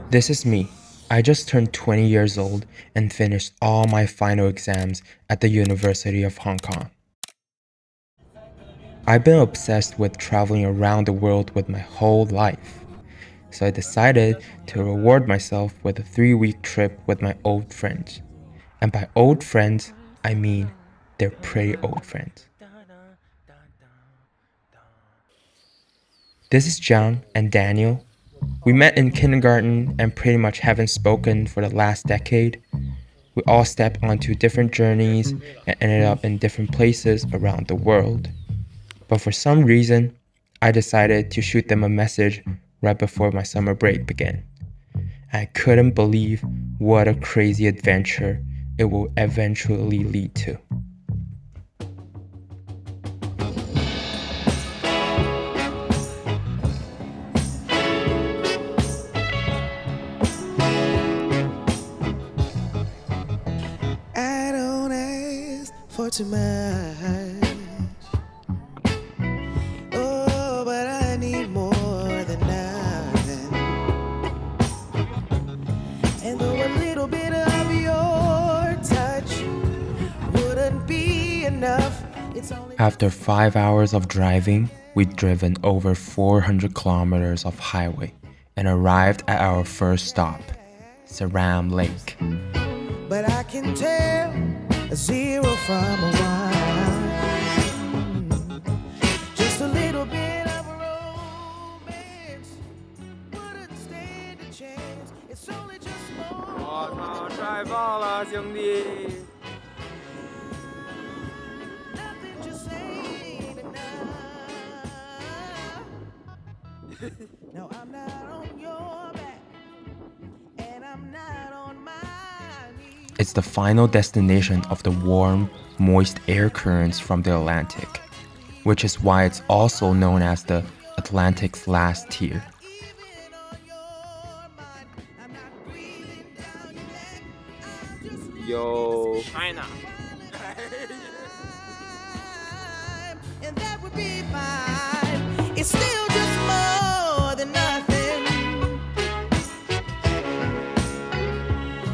This is me. I just turned 20 years old and finished all my final exams at the University of Hong Kong. I've been obsessed with traveling around the world with my whole life. So I decided to reward myself with a 3-week trip with my old friends. And by old friends, I mean they're pretty old friends. This is Jiang and Daniel. We met in kindergarten and pretty much haven't spoken for the last decade. We all stepped onto different journeys and ended up in different places around the world. But for some reason, I decided to shoot them a message right before my summer break began. I couldn't believe what a crazy adventure it will eventually lead to. I don't ask for too much. Oh, but I need more than nothing. And though a little bit of your touch wouldn't be enough, it's only After 5 hours of driving, we'd driven over 400 kilometers of highway and arrived at our first stop, Sayram Lake. but I can tell a zero from a one. Just a little bit of romance wouldn't stand a chance. It's only just more. 我操，帅爆了，兄弟！ Nothing just ain't enough. No, I'm not on your back, and I'm not on my knees. It's the final destination of the warm, moist air currents from the Atlantic, which is why it's also known as the Atlantic's last tier. Even on your mind, I'm not breathing down your neck. I'm just Yo China， and that would be fine. It's still just more than nothing.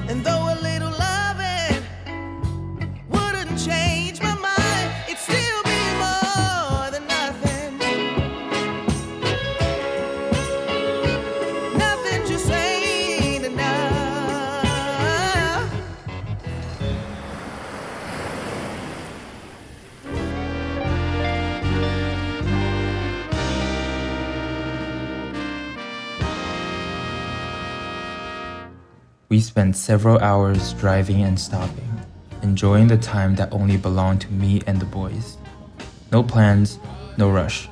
And though a little loving wouldn't change my mind, it'd still be more than nothing. Nothing just ain't enough. We spent several hours driving and stopping, enjoying the time that only belonged to me and the boys. No plans, no rush.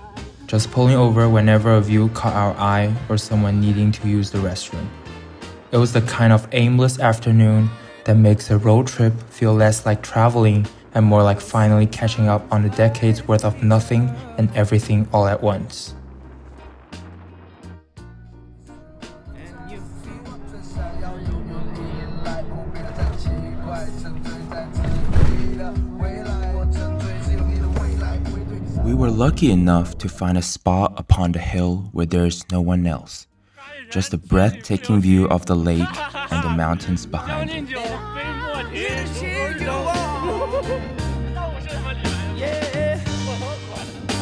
Just pulling over whenever a view caught our eye or someone needing to use the restroom. It was the kind of aimless afternoon that makes a road trip feel less like traveling and more like finally catching up on a decade's worth of nothing and everything all at once. We were lucky enough to find a spot upon the hill where there's no one else. Just a breathtaking view of the lake and the mountains behind it. 酒杯莫停，Yeah,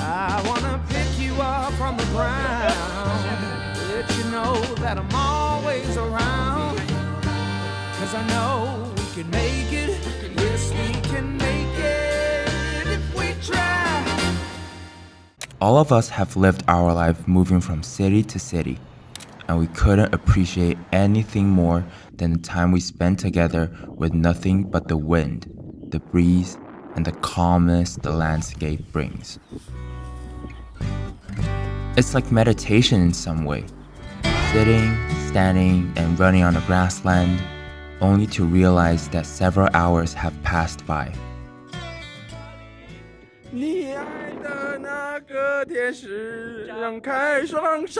I wanna pick you up from the ground, let you know that I'm always around. 'Cause I know we can make it, yes we can make it if we try. All of us have lived our life moving from city to city, and we couldn't appreciate anything more than the time we spent together with nothing but the wind, the breeze, and the calmness the landscape brings. It's like meditation in some way, sitting, standing, and running on a grassland, only to realize that several hours have passed by. 你爱的那个天使，张开双手，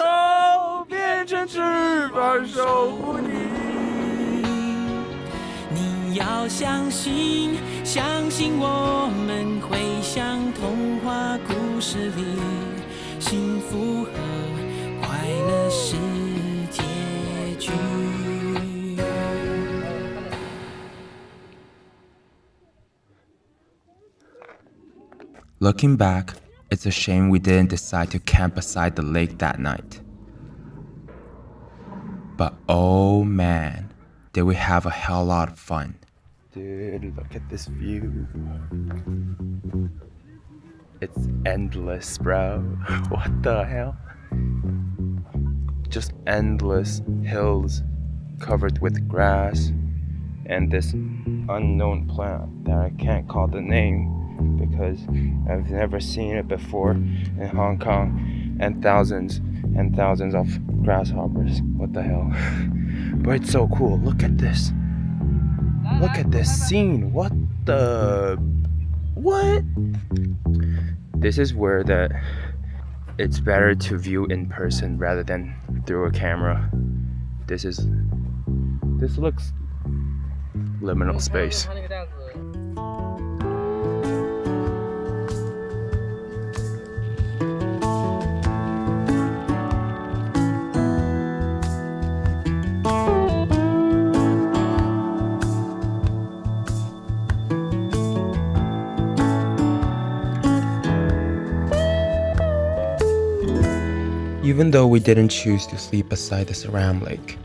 变成翅膀守护你。你要相信，相信我们会像童话故事里，幸福和快乐是结局。Looking back, it's a shame we didn't decide to camp beside the lake that night. But oh man, did we have a hell lot of fun. Dude, look at this view. It's endless, bro. What the hell? Just endless hills covered with grass and this unknown plant that I can't call the name because I've never seen it before in Hong Kong, and thousands of grasshoppers. What the hell? But it's so cool. Look at this. Look at this scene. What? This is where it's better to view in person rather than through a camera. This looks liminal space. Even though we didn't choose to sleep beside the Sayram Lake,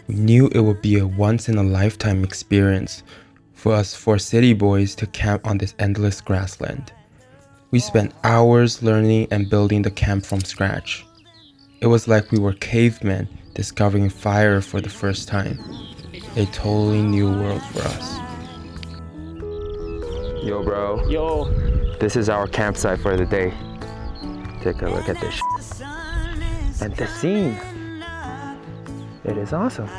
we knew it would be a once-in-a-lifetime experience for us four city boys to camp on this endless grassland. We spent hours learning and building the camp from scratch. It was like we were cavemen discovering fire for the first time. A totally new world for us. Yo, bro. Yo. This is our campsite for the day. Take a look at this. And the scene. It is awesome.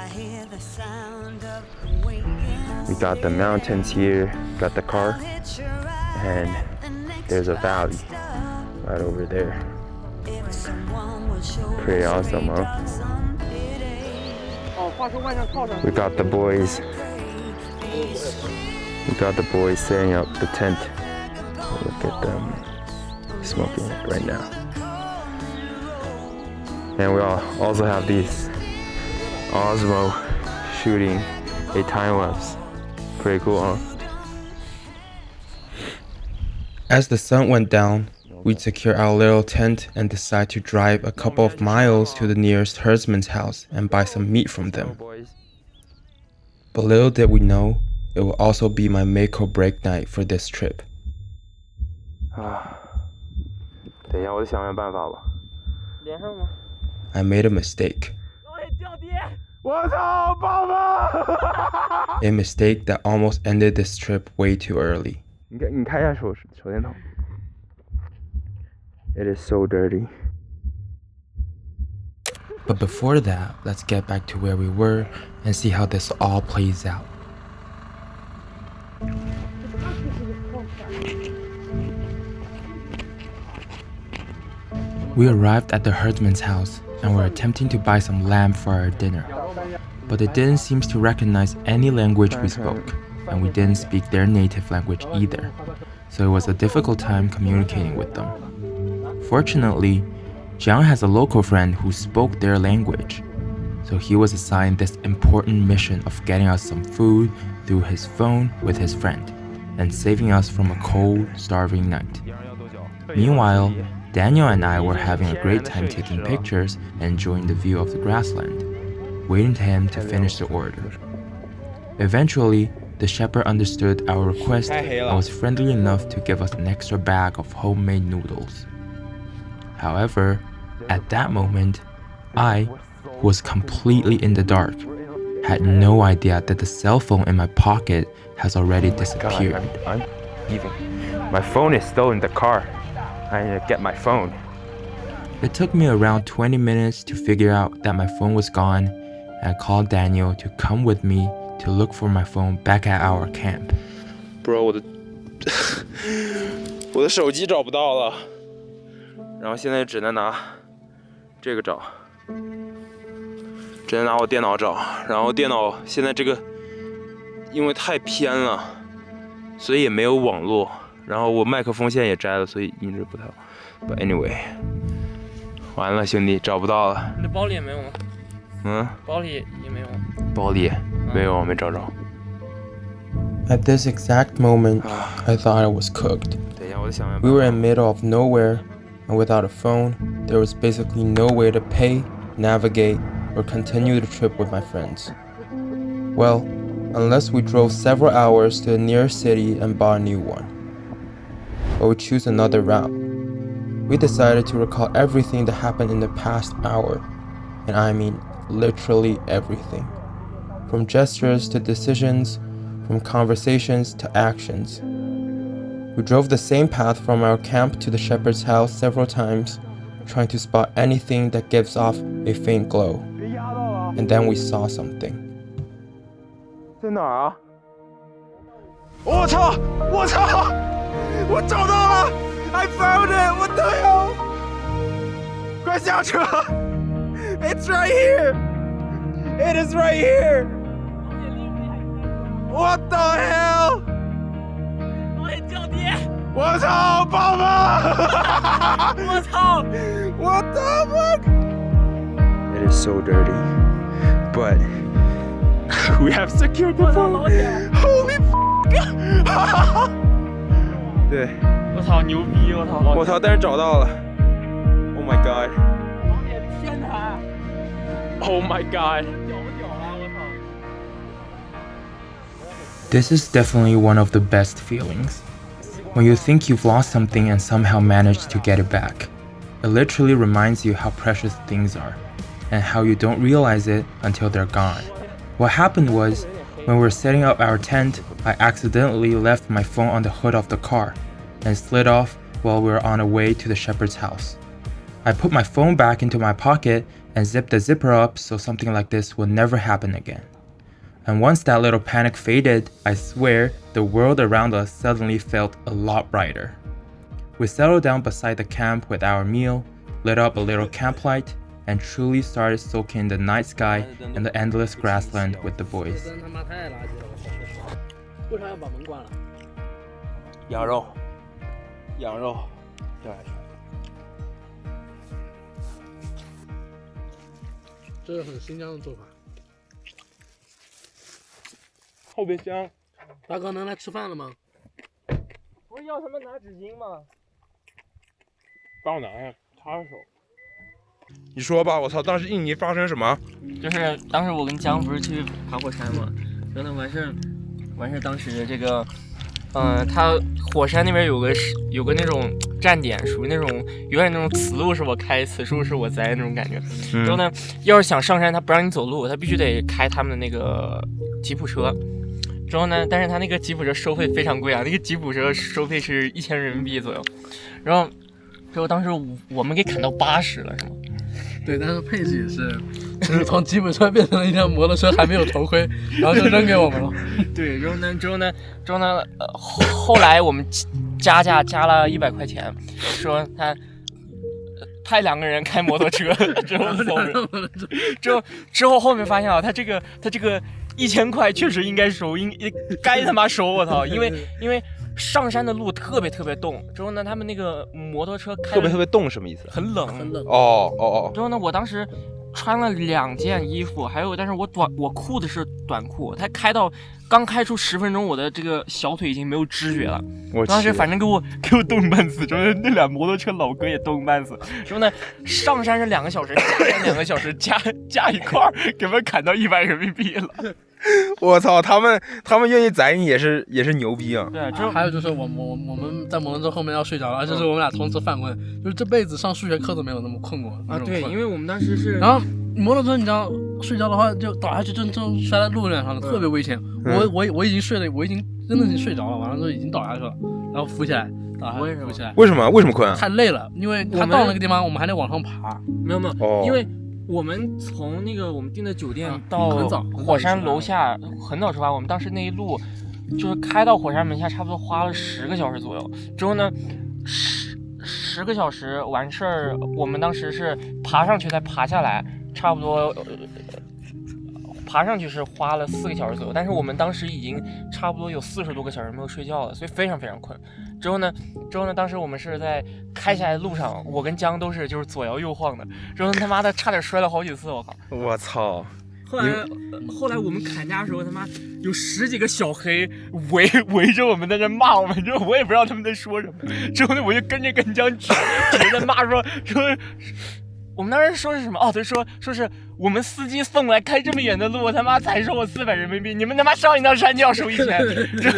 We got the mountains here, got the car, and there's a valley right over there. Pretty awesome, huh? We got the boys. Setting up the tent. Look at them smoking it right now. And we also have these Osmo shooting a time lapse. Pretty cool, huh? As the sun went down, we'd secure our little tent and decide to drive a couple of miles to the nearest herdsman's house and buy some meat from them. But little did we know, it would also be my make or break night for this trip. 等一下，我得想想办法吧。连上吗？ I made a mistake. A mistake that almost ended this trip way too early. 你看一下手电筒。It is so dirty. But before that, let's get back to where we were and see how this all plays out. We arrived at the herdsman's house and were attempting to buy some lamb for our dinner. But they didn't seem to recognize any language we spoke, and we didn't speak their native language either, so it was a difficult time communicating with them. Fortunately, Jiang has a local friend who spoke their language, so he was assigned this important mission of getting us some food through his phone with his friend, and saving us from a cold, starving night. Meanwhile, Daniel and I were having a great time taking pictures and enjoying the view of the grassland, waiting for him to finish the order. Eventually, the shepherd understood our request and was friendly enough to give us an extra bag of homemade noodles. However, at that moment, I, who was completely in the dark, had no idea that the cell phone in my pocket has already disappeared. I'm leaving. My phone is still in the car. I need to get my phone. It took me around 20 minutes to figure out that my phone was gone, and I called Daniel to come with me to look for my phone back at our camp. Bro, 我的手机找不到了，然后现在只能拿这个找，只能拿我电脑找，然后电脑现在这个因为太偏了，所以也没有网络。 然后我麦克风线也摘了，所以音质不太好。But anyway， 完了，兄弟，找不到了。你的包里也没有吗？嗯，包里也没有。包里没有，没找着。At this exact moment, I thought I was cooked. We were in the middle of nowhere, and without a phone, there was basically no way to pay, navigate, or continue the trip with my friends. Well, unless we drove several hours to the nearest city and bought a new one. But we chose another route. We decided to recall everything that happened in the past hour, and I mean literally everything. From gestures to decisions, from conversations to actions. We drove the same path from our camp to the shepherd's house several times, trying to spot anything that gives off a faint glow. And then we saw something. 在哪儿啊？我操！我操！我找到了 ！I found it! What the hell? 快下车 ！It's right here! It is right here! What the hell? 我操！宝宝！我操 ！What the fuck? It is so dirty, but we have secured the phone. Holy fuck! 对，我操，牛逼！我操！我操！但是找到了。Oh my god! 天哪 Oh my god! 屌不屌啊！我操！ This is definitely one of the best feelings. When you think you've lost something and somehow managed to get it back. It literally reminds you how precious things are, and how you don't realize it until they're gone. What happened was, when we were setting up our tent, I accidentally left my phone on the hood of the car, and slid off while we were on our way to the shepherd's house. I put my phone back into my pocket and zipped the zipper up so something like this would never happen again. And once that little panic faded, I swear, the world around us suddenly felt a lot brighter. We settled down beside the camp with our meal, lit up a little camp light, and truly started soaking in the night sky and the endless grassland with the boys. 为啥要把门关了？羊肉，羊肉，掉下去。这是很新疆的做法。后备箱。大哥能来吃饭了吗？不是要他们拿纸巾吗？帮我拿下，擦手。你说吧，我操！当时印尼发生什么？就是当时我跟江不是去爬火山嘛，然后呢完事当时这个，它火山那边有个那种站点，属于那种有点那种此路是我开，此树是我栽那种感觉。然后呢，要是想上山，他不让你走路，他必须得开他们的那个吉普车。之后呢，但是他那个吉普车收费非常贵啊，那个吉普车收费是1000人民币左右。然后当时我们给砍到80了，是吗？对，但是佩奇是从吉普车变成了一辆摩托车，还没有头盔，然后就扔给我们了。对，之后呢，后来我们加价加了100块钱，说他派2个人开摩托车，之后走人。之后后面发现啊，他这个1000块确实应该收，该他妈收，我操！因为上山的路特别冻，之后呢，他们那个摩托车开特别冻什么意思？很冷。哦。之后呢，我当时穿了2件衣服，但是我裤子是短裤，他刚开出10分钟，我的这个小腿已经没有知觉了。当时反正给我冻半死，之后那辆摩托车老哥也冻半死。之后呢，上山是2个小时，下山2个小时，加一块给我们砍到100人民币了。我操，他们愿意宰你也是牛逼啊！对，还有就是我们在摩托车后面要睡着了，而且是我们俩同时犯困，就是这辈子上数学课都没有那么困过啊！对，因为我们当时是，然后摩托车你知道睡着的话就倒下去，就摔在路面上了，特别危险。我已经睡了，我已经真的是睡着了，完了之后已经倒下去了，然后浮起来。浮起来。为什么困？太累了，因为他到那个地方，我们还得往上爬。没有，因为我们从那个我们订的酒店到火山楼下很早出发，我们当时那一路就是开到火山门下，差不多花了10个小时左右。之后呢，10个小时完事儿，我们当时是爬上去再爬下来，差不多爬上去是花了4个小时左右，但是我们当时已经差不多有40多个小时没有睡觉了，所以非常非常困。之后呢，当时我们是在开下来的路上，我跟江都是就是左摇右晃的，之后他妈的差点摔了好几次，我靠！我操！后来我们砍价的时候，他妈有10几个小黑围着我们在那骂我们，之后我也不知道他们在说什么。之后呢，我就跟着跟江指着骂说，我们当时说是什么？哦，对，说是我们司机送来开这么远的路，他妈才收我400人民币，你们他妈上一趟山就要收1000。之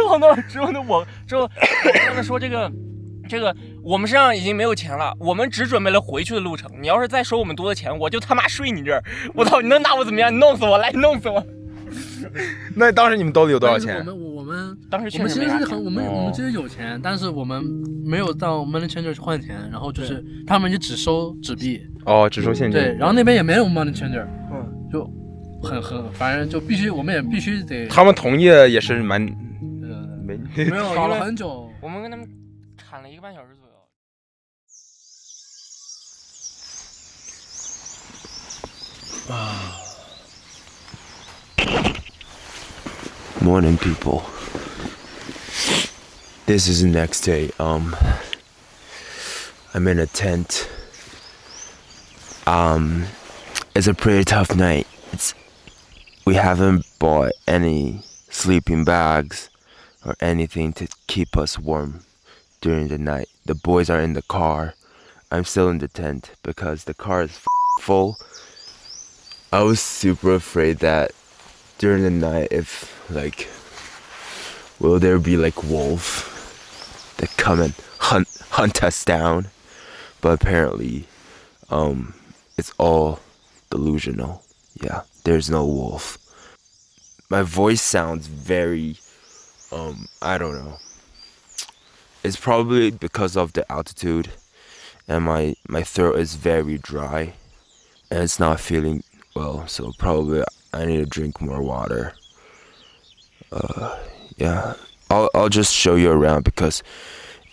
后呢，我跟他说这个我们身上已经没有钱了，我们只准备了回去的路程。你要是再收我们多的钱，我就他妈睡你这儿！我操，你能拿我怎么样？你弄死我，来弄死我！那当时你们兜里有多少钱？我们当时我们其实我们其实有钱，但是我们没有到 money changer 去换钱，然后就是他们就只收纸币。哦，只收现金。对，然后那边也没有 money changer，就很反正就必须我们也必须得。他们同意也是蛮没有搞了很久，我们跟他们砍了1个半小时左右。Morning, people. This is the next day. I'm in a tent. It's a pretty tough night. We haven't bought any sleeping bags or anything to keep us warm during the night. The boys are in the car. I'm still in the tent because the car is full. I was super afraid that during the night, will there be wolves that come and hunt us down? But apparently, it's all delusional. Yeah, there's no wolf. My voice sounds very, I don't know. It's probably because of the altitude, and my throat is very dry, and it's not feeling well, so probably I need to drink more water. Yeah, I'll just show you around because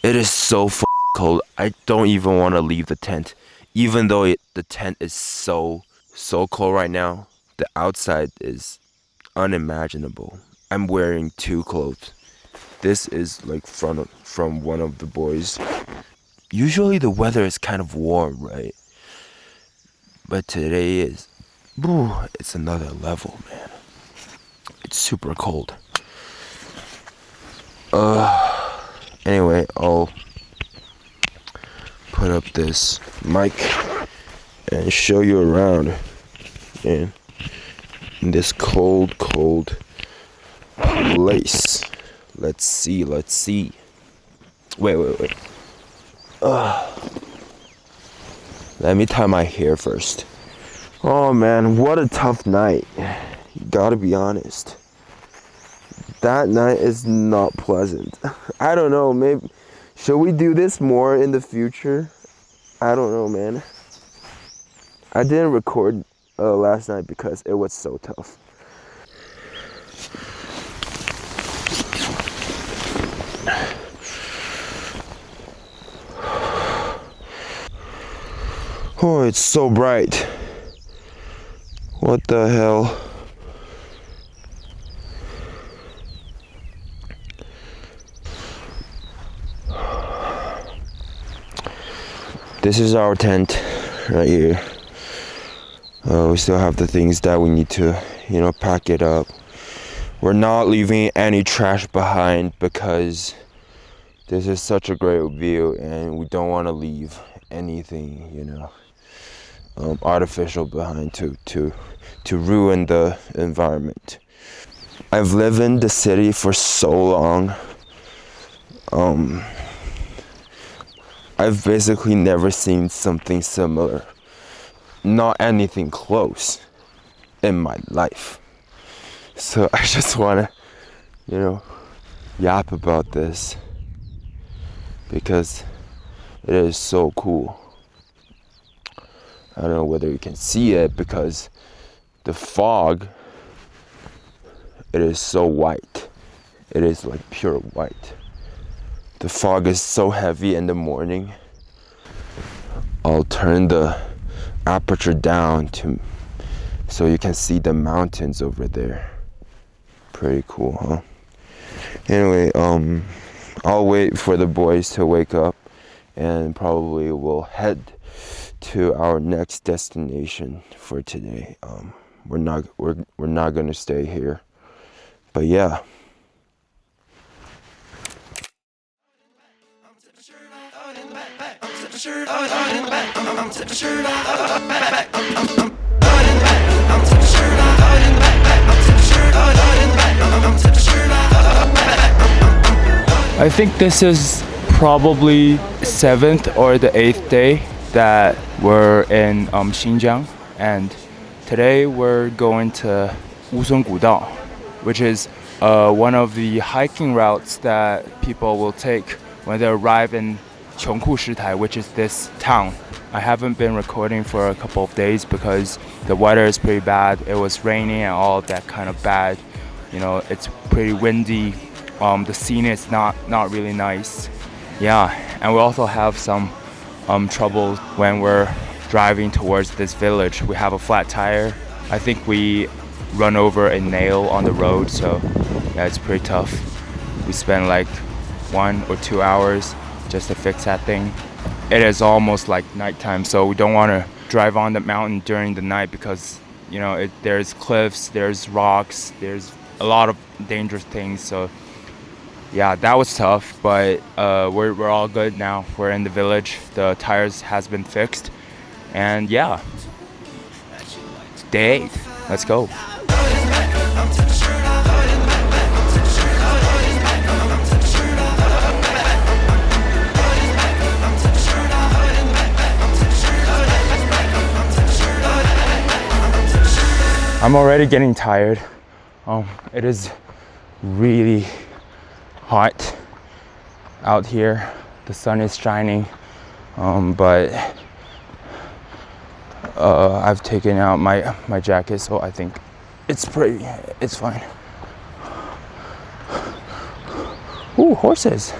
it is so cold. I don't even want to leave the tent, even though the tent is so cold right now. The outside is unimaginable. I'm wearing 2 clothes. This is from one of the boys. Usually the weather is kind of warm, right? But today it's another level, man. It's super cold. Anyway, I'll put up this mic and show you around in this cold place. Let's see. Wait. Let me tie my hair first. Oh man, what a tough night. Gotta be honest. That night is not pleasant. I don't know, maybe should we do this more in the future? I don't know, man. I didn't record last night because it was so tough. Oh, it's so bright. What the hell? This is our tent right here. We still have the things that we need to, pack it up. We're not leaving any trash behind because this is such a great view and we don't want to leave anything, artificial behind to ruin the environment. I've lived in the city for so long. I've basically never seen something similar, not anything close in my life. So I just want to, yap about this because it is so cool. I don't know whether you can see it because the fog, it is so white. It is like pure white. The fog is so heavy in the morning. I'll turn the aperture down so you can see the mountains over there. Pretty cool, huh? Anyway, I'll wait for the boys to wake up and probably we'll head to our next destination for today. We're not gonna stay here, but yeah. I think this is probably 7th or the 8th day that we're in Xinjiang, and today we're going to Gudao, which is one of the hiking routes that people will take when they arrive in Shitai, which is this town. I haven't been recording for a couple of days because the weather is pretty bad. It was raining and all of that kind of bad. You know, it's pretty windy. The scene is not really nice. Yeah, and we also have some trouble when we're driving towards this village. We have a flat tire. I think we run over a nail on the road, so yeah, it's pretty tough. We spend like 1 or 2 hours just to fix that thing. It is almost like nighttime, so we don't want to drive on the mountain during the night because, you know, there's cliffs, there's rocks, there's a lot of dangerous things. So yeah, that was tough, but we're all good now. We're in the village. The tires has been fixed, and yeah, day 8. Let's go. I'm already getting tired. It is really hot out here. The sun is shining, but I've taken out my jacket, so I think it's fine. Ooh, horses.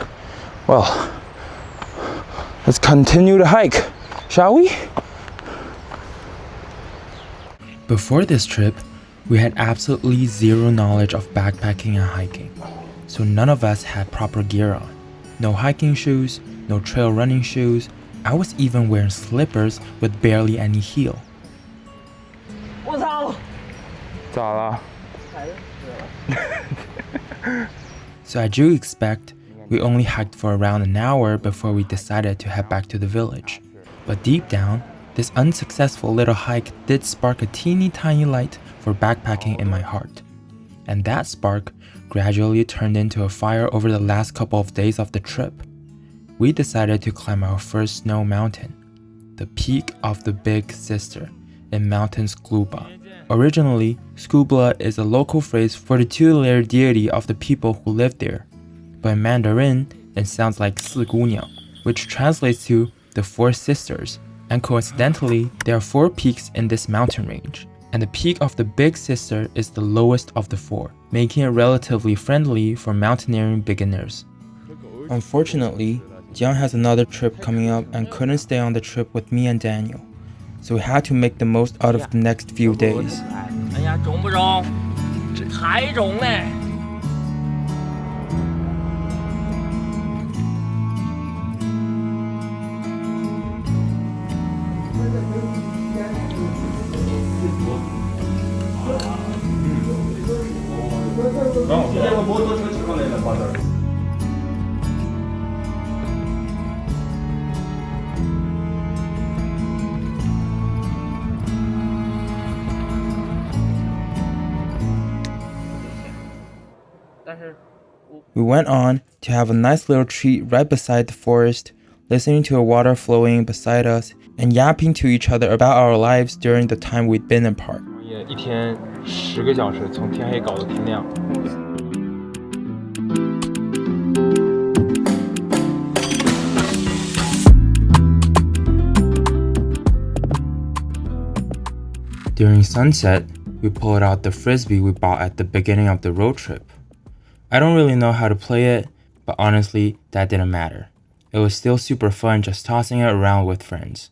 Well, let's continue to hike, shall we? Before this trip, we had absolutely zero knowledge of backpacking and hiking, so none of us had proper gear on. No hiking shoes, no trail running shoes. I was even wearing slippers with barely any heel. So as you expect, we only hiked for around an hour before we decided to head back to the village. But deep down, this unsuccessful little hike did spark a teeny tiny light for backpacking in my heart. And that spark gradually turned into a fire over the last couple of days of the trip. We decided to climb our first snow mountain, the peak of the Big Sister in Mountain Skluba. Originally, Skubla is a local phrase for the tutelary deity of the people who live there. But in Mandarin, it sounds like 四姑娘, which translates to the Four Sisters. And coincidentally, there are 4 peaks in this mountain range, and the peak of the Big Sister is the lowest of the 4, making it relatively friendly for mountaineering beginners. Unfortunately, Jiang has another trip coming up and couldn't stay on the trip with me and Daniel, so we had to make the most out of the next few days. 哎呀，重不重？这太重嘞！ We went on to have a nice little treat right beside the forest, listening to the water flowing beside us and yapping to each other about our lives during the time we'd been apart. 一天10个小时，从天黑搞到天亮。 During sunset, we pulled out the frisbee we bought at the beginning of the road trip. I don't really know how to play it, but honestly, that didn't matter. It was still super fun just tossing it around with friends.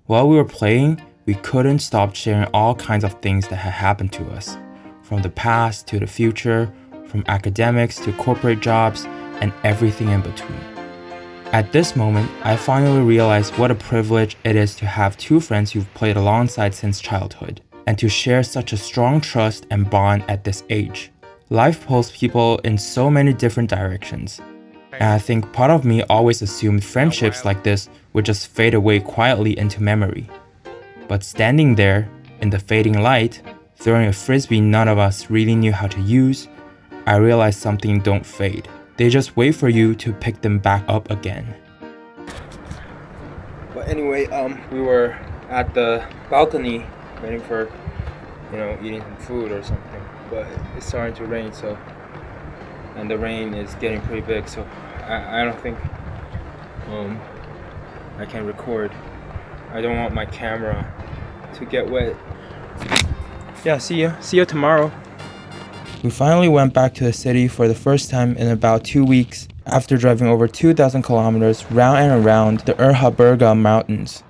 While we were playing, we couldn't stop sharing all kinds of things that had happened to us, from the past to the future, from academics to corporate jobs, and everything in between. At this moment, I finally realized what a privilege it is to have two friends you've played alongside since childhood, and to share such a strong trust and bond at this age. Life pulls people in so many different directions, and I think part of me always assumed friendships like this would just fade away quietly into memory. But standing there, in the fading light, throwing a frisbee none of us really knew how to use, I realized something don't fade. They just wait for you to pick them back up again. But anyway, we were at the balcony waiting for, eating some food or something. But it's starting to rain, and the rain is getting pretty big, so I don't think I can record. I don't want my camera to get wet. Yeah, see you tomorrow. We finally went back to the city for the first time in about 2 weeks after driving over 2,000 kilometers round and around the Urhaberga Mountains.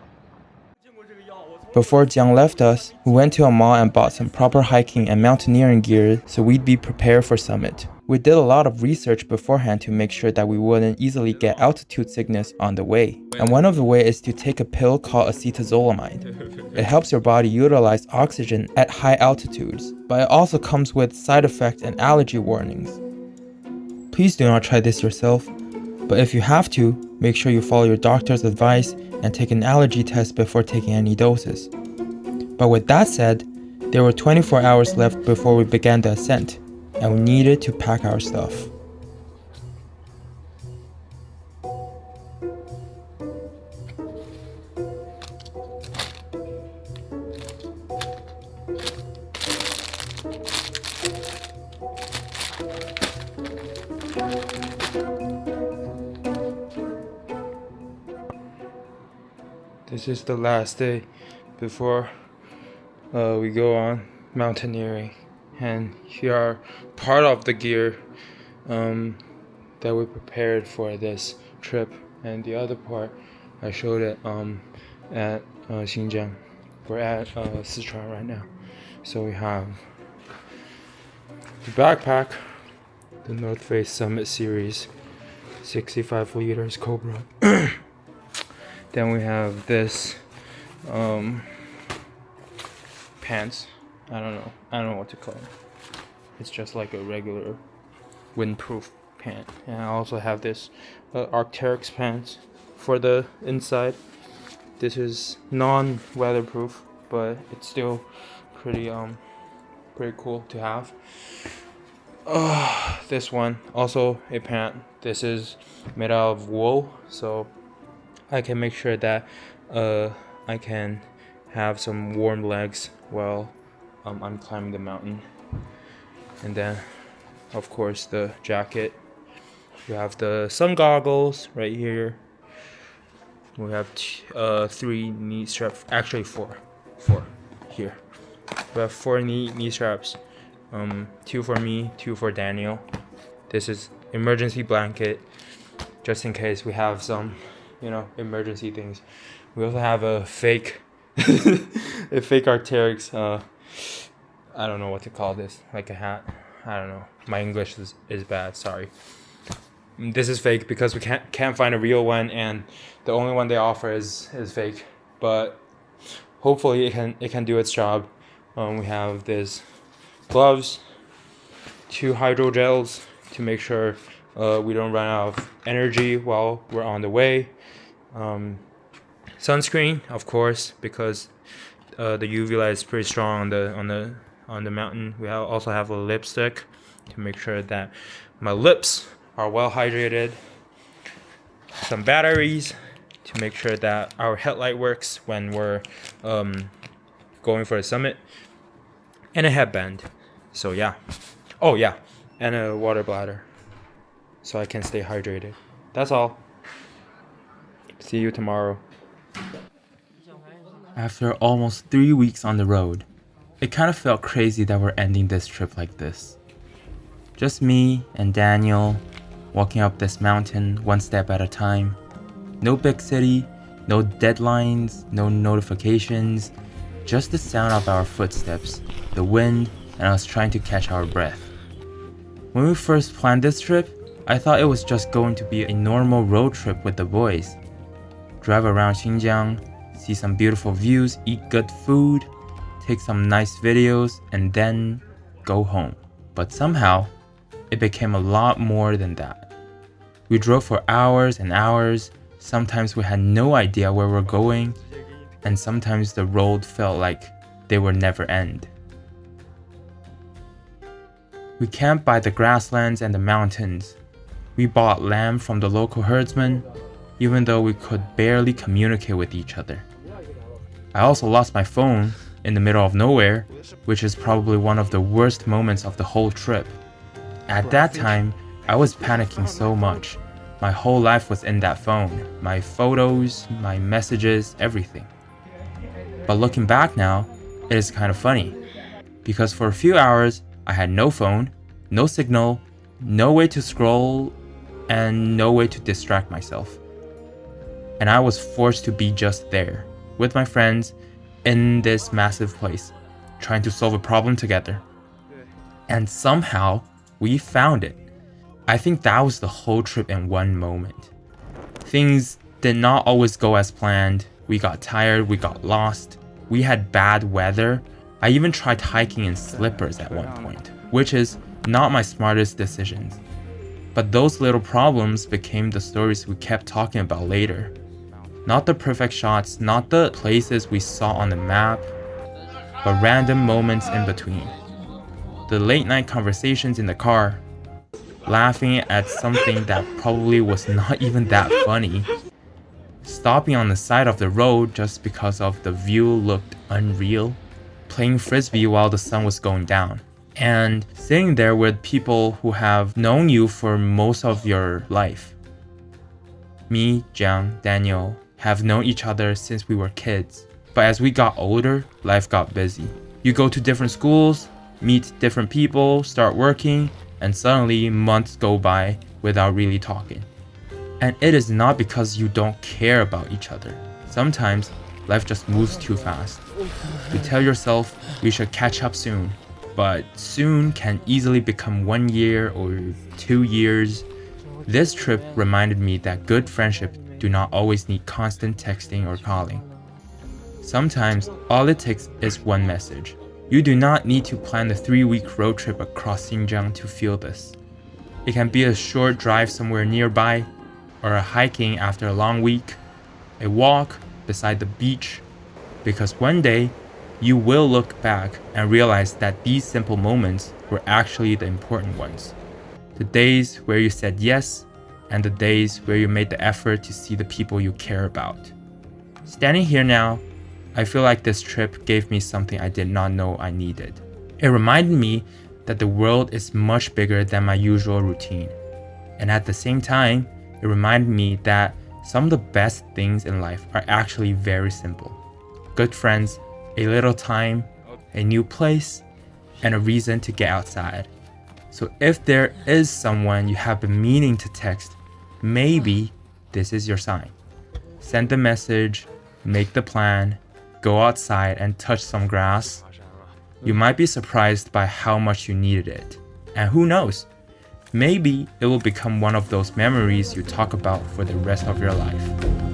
Before Jiang left us, we went to a mall and bought some proper hiking and mountaineering gear so we'd be prepared for summit. We did a lot of research beforehand to make sure that we wouldn't easily get altitude sickness on the way. And one of the ways is to take a pill called acetazolamide. It helps your body utilize oxygen at high altitudes, but it also comes with side effects and allergy warnings. Please do not try this yourself, but if you have to, make sure you follow your doctor's advice and take an allergy test before taking any doses. But with that said, there were 24 hours left before we began the ascent, and we needed to pack our stuff. This is the last day before we go on mountaineering, and here are part of the gear that we prepared for this trip, and the other part I showed it at Xinjiang. We're at Sichuan right now, so we have the backpack, the North Face Summit Series 65 liters Cobra. Then we have this pants. I don't know what to call it. It's just like a regular windproof pant. And I also have this Arc'teryx pants for the inside. This is non-weatherproof, but it's still pretty cool to have. This one also a pant. This is made out of wool, so I can make sure that I can have some warm legs while I'm climbing the mountain. And then, of course, the jacket. We have the sun goggles right here. We have 3 knee straps, actually 4 here. We have 4 knee straps, 2 for me, 2 for Daniel. This is emergency blanket, just in case we have some emergency things. We also have a fake a fake Arc'teryx, I don't know what to call this, like a hat. I don't know, my English is bad, sorry. This is fake because we can't find a real one, and the only one they offer is fake, but hopefully it can do its job. We have this gloves, 2 hydrogels to make sure we don't run out of energy while we're on the way. Sunscreen, of course, because the UV light is pretty strong on the mountain. We also have a lipstick to make sure that my lips are well hydrated. Some batteries to make sure that our headlight works when we're going for a summit, and a headband. So yeah. Oh yeah, and a water bladder so I can stay hydrated. That's all. See you tomorrow. After almost 3 weeks on the road, it kind of felt crazy that we're ending this trip like this. Just me and Daniel walking up this mountain one step at a time. No big city, no deadlines, no notifications, just the sound of our footsteps, the wind, and us trying to catch our breath. When we first planned this trip, I thought it was just going to be a normal road trip with the boys. Drive around Xinjiang, see some beautiful views, eat good food, take some nice videos, and then go home. But somehow, it became a lot more than that. We drove for hours and hours. Sometimes we had no idea where we're going, and sometimes the road felt like they would never end. We camped by the grasslands and the mountains. We bought lamb from the local herdsman, even though we could barely communicate with each other. I also lost my phone in the middle of nowhere, which is probably one of the worst moments of the whole trip. At that time, I was panicking so much. My whole life was in that phone. My photos, my messages, everything. But looking back now, it is kind of funny. Because for a few hours, I had no phone, no signal, no way to scroll, and no way to distract myself. And I was forced to be just there, with my friends, in this massive place, trying to solve a problem together. And somehow, we found it. I think that was the whole trip in one moment. Things did not always go as planned. We got tired, we got lost, we had bad weather. I even tried hiking in slippers at one point, which is not my smartest decisions. But those little problems became the stories we kept talking about later. Not the perfect shots, not the places we saw on the map, but random moments in between. The late night conversations in the car, laughing at something that probably was not even that funny, stopping on the side of the road just because of the view looked unreal, playing frisbee while the sun was going down, and sitting there with people who have known you for most of your life. Me, Jiang, Daniel have known each other since we were kids, but as we got older, life got busy. You go to different schools, meet different people, start working, and suddenly months go by without really talking. And it is not because you don't care about each other. Sometimes life just moves too fast. You tell yourself we should catch up soon, but soon can easily become 1 year or 2 years. This trip reminded me that good friendships do not always need constant texting or calling. Sometimes all it takes is one message. You do not need to plan a 3-week road trip across Xinjiang to feel this. It can be a short drive somewhere nearby, or a hiking after a long week, a walk beside the beach, because one day you will look back and realize that these simple moments were actually the important ones. The days where you said yes, and the days where you made the effort to see the people you care about. Standing here now, I feel like this trip gave me something I did not know I needed. It reminded me that the world is much bigger than my usual routine. And at the same time, it reminded me that some of the best things in life are actually very simple. Good friends, a little time, a new place, and a reason to get outside. So if there is someone you have been meaning to text, maybe this is your sign. Send the message, make the plan, go outside and touch some grass. You might be surprised by how much you needed it. And who knows? Maybe it will become one of those memories you talk about for the rest of your life.